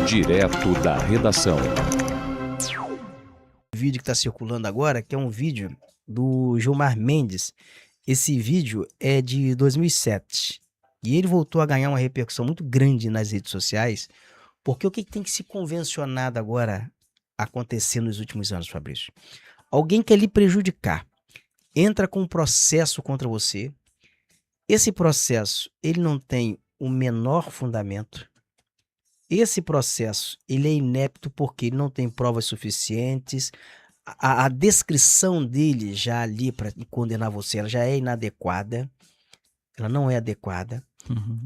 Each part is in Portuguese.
Direto da redação. O vídeo que está circulando agora, que é um vídeo do Gilmar Mendes. Esse vídeo é de 2007 e ele voltou a ganhar uma repercussão muito grande nas redes sociais, porque o que tem que se convencionado agora acontecer nos últimos anos, Fabrício? Alguém quer lhe prejudicar, entra com um processo contra você. Esse processo, ele não tem o menor fundamento. Esse processo, ele é inepto porque ele não tem provas suficientes. A descrição dele já ali para condenar você, ela já é inadequada. Ela não é adequada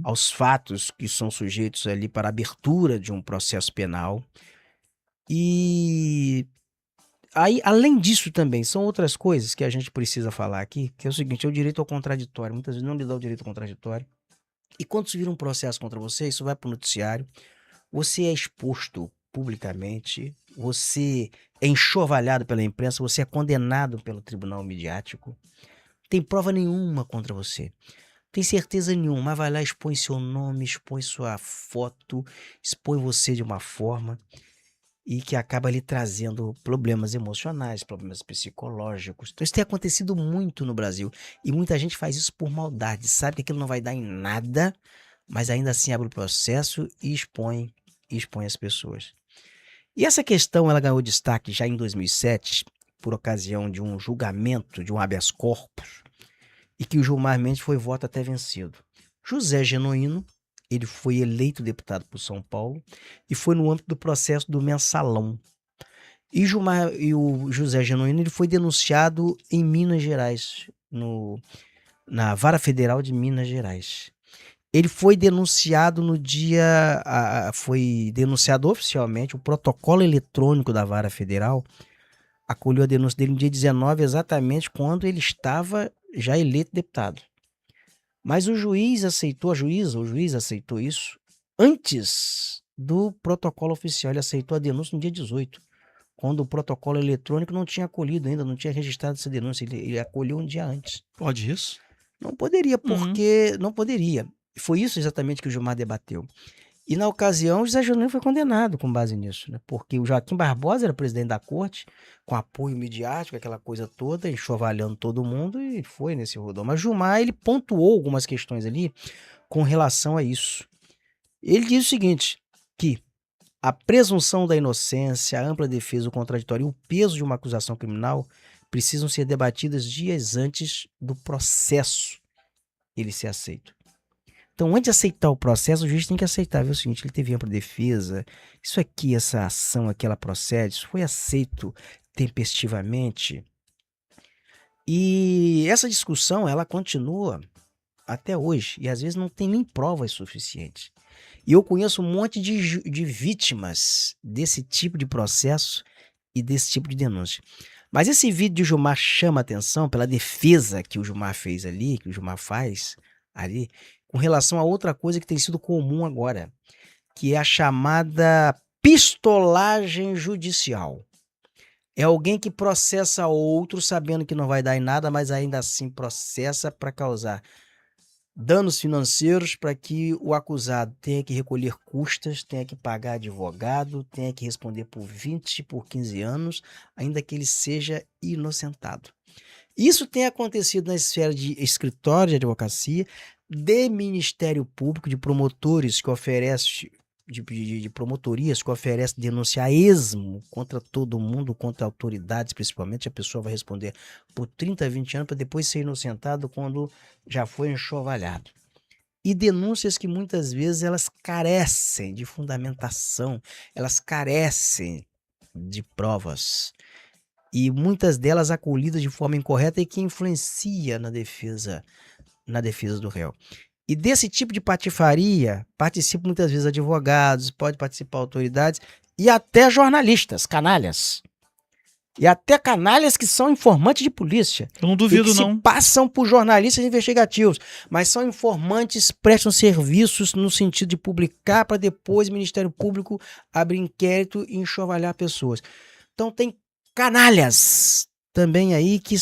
aos fatos que são sujeitos ali para a abertura de um processo penal. E aí, além disso também, são outras coisas que a gente precisa falar aqui, que é o seguinte, é o direito ao contraditório. Muitas vezes não lhe dá o direito ao contraditório. E quando se vira um processo contra você, isso vai para o noticiário, você é exposto publicamente, você é enxovalhado pela imprensa, você é condenado pelo tribunal midiático. Não tem prova nenhuma contra você. Tem certeza nenhuma, mas vai lá, expõe seu nome, expõe sua foto, expõe você de uma forma e que acaba lhe trazendo problemas emocionais, problemas psicológicos. Então isso tem acontecido muito no Brasil e muita gente faz isso por maldade, sabe que aquilo não vai dar em nada, mas ainda assim abre o processo e expõe as pessoas. E essa questão ela ganhou destaque já em 2007, por ocasião de um julgamento de um habeas corpus, e que o Gilmar Mendes foi voto até vencido. José Genuíno, ele foi eleito deputado por São Paulo e foi no âmbito do processo do mensalão. E o José Genuíno ele foi denunciado em Minas Gerais, na Vara Federal de Minas Gerais. Ele foi denunciado no dia, foi denunciado oficialmente, o protocolo eletrônico da Vara Federal acolheu a denúncia dele no dia 19, exatamente quando ele estava já eleito deputado. Mas o juiz aceitou, o juiz aceitou isso antes do protocolo oficial. Ele aceitou a denúncia no dia 18, quando o protocolo eletrônico não tinha acolhido ainda, não tinha registrado essa denúncia. Ele acolheu um dia antes. Pode isso? Não poderia, porque não poderia. Foi isso exatamente que o Gilmar debateu. E na ocasião, o José Genuíno foi condenado com base nisso, né? Porque o Joaquim Barbosa era presidente da corte, com apoio midiático, aquela coisa toda, enxovalhando todo mundo, e foi nesse rodão. Mas Gilmar, ele pontuou algumas questões ali com relação a isso. Ele diz o seguinte, que a presunção da inocência, a ampla defesa, o contraditório e o peso de uma acusação criminal precisam ser debatidas dias antes do processo ele ser aceito. Então, antes de aceitar o processo, o juiz tem que aceitar, ver o seguinte, ele teve ampla defesa, isso aqui, essa ação aqui, ela procede, isso foi aceito tempestivamente. E essa discussão, ela continua até hoje, e às vezes não tem nem provas suficientes. E eu conheço um monte de vítimas desse tipo de processo e desse tipo de denúncia. Mas esse vídeo de Gilmar chama atenção pela defesa que o Gilmar fez ali, que o Gilmar faz ali, com relação a outra coisa que tem sido comum agora, que é a chamada pistolagem judicial. É alguém que processa outro sabendo que não vai dar em nada, mas ainda assim processa para causar danos financeiros, para que o acusado tenha que recolher custas, tenha que pagar advogado, tenha que responder por 20, por 15 anos, ainda que ele seja inocentado. Isso tem acontecido na esfera de escritório de advocacia, de Ministério Público, de promotores que oferecem, de promotorias que oferecem denunciar a esmo contra todo mundo, contra autoridades principalmente. A pessoa vai responder por 30, 20 anos para depois ser inocentado quando já foi enxovalhado. E denúncias que muitas vezes elas carecem de fundamentação, elas carecem de provas. E muitas delas acolhidas de forma incorreta e que influencia na defesa do réu. E desse tipo de patifaria participam muitas vezes advogados, pode participar autoridades e até jornalistas, canalhas. E até canalhas que são informantes de polícia. Eu não duvido, e que não. se passam por jornalistas investigativos, mas são informantes, prestam serviços no sentido de publicar para depois o Ministério Público abrir inquérito e enxovalhar pessoas. Então tem canalhas também aí que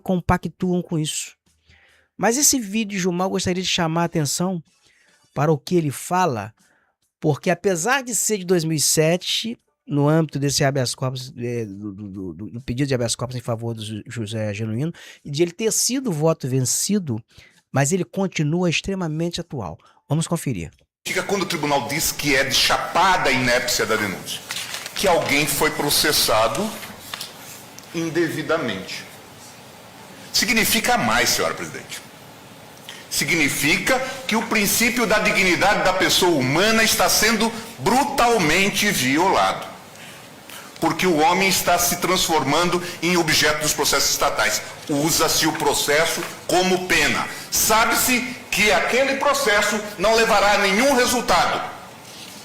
compactuam com isso. Mas esse vídeo de Gilmar eu gostaria de chamar a atenção para o que ele fala, Porque apesar de ser de 2007, no âmbito desse habeas corpus, do pedido de habeas corpus em favor do José Genuíno, e de ele ter sido voto vencido, mas ele continua extremamente atual. Vamos conferir. Fica quando o tribunal diz que é de chapada a inépcia da denúncia, que alguém foi processado indevidamente. Significa mais, senhora presidente. Significa que o princípio da dignidade da pessoa humana está sendo brutalmente violado. Porque o homem está se transformando em objeto dos processos estatais. Usa-se o processo como pena. Sabe-se que aquele processo não levará a nenhum resultado.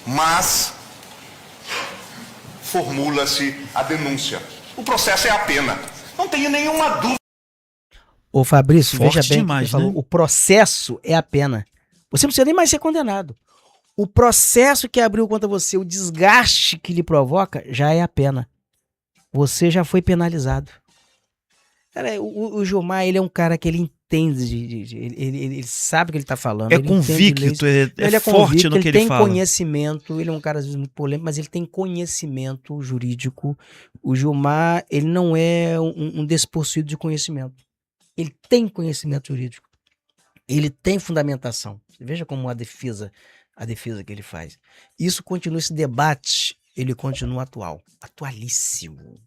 Mas formula-se a denúncia. O processo é a pena. Não tenho nenhuma dúvida. Ô Fabrício, Forte veja bem, demais, ele falou, né? o processo é a pena. Você não precisa nem mais ser condenado. O processo que abriu contra você, o desgaste que lhe provoca, já é a pena. Você já foi penalizado. Cara, o Gilmar, ele é um cara que ele entende, ele sabe o que ele está falando. É ele entende leis. convicto, Ele é forte convicto, no que ele ele tem fala. conhecimento, ele é um cara às vezes muito polêmico, mas ele tem conhecimento jurídico. O Gilmar, ele não é um despossuído de conhecimento. Ele tem conhecimento jurídico. Ele tem fundamentação. Veja como a defesa que ele faz. Isso continua, esse debate, ele continua atual. Atualíssimo.